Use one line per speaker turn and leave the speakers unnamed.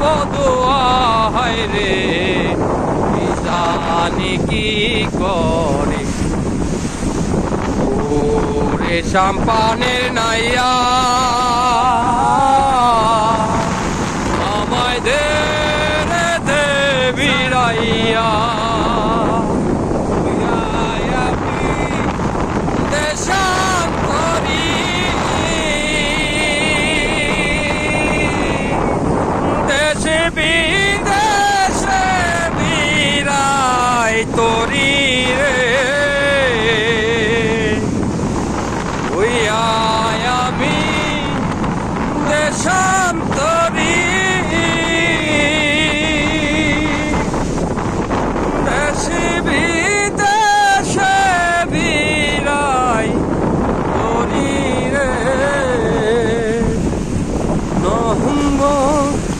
বদুয়া হায় রে জানি কি করে ওরে সাম্পানের নাইয়া আমায় দে রে দে বিরাইয়া দেশান্তরি দেশে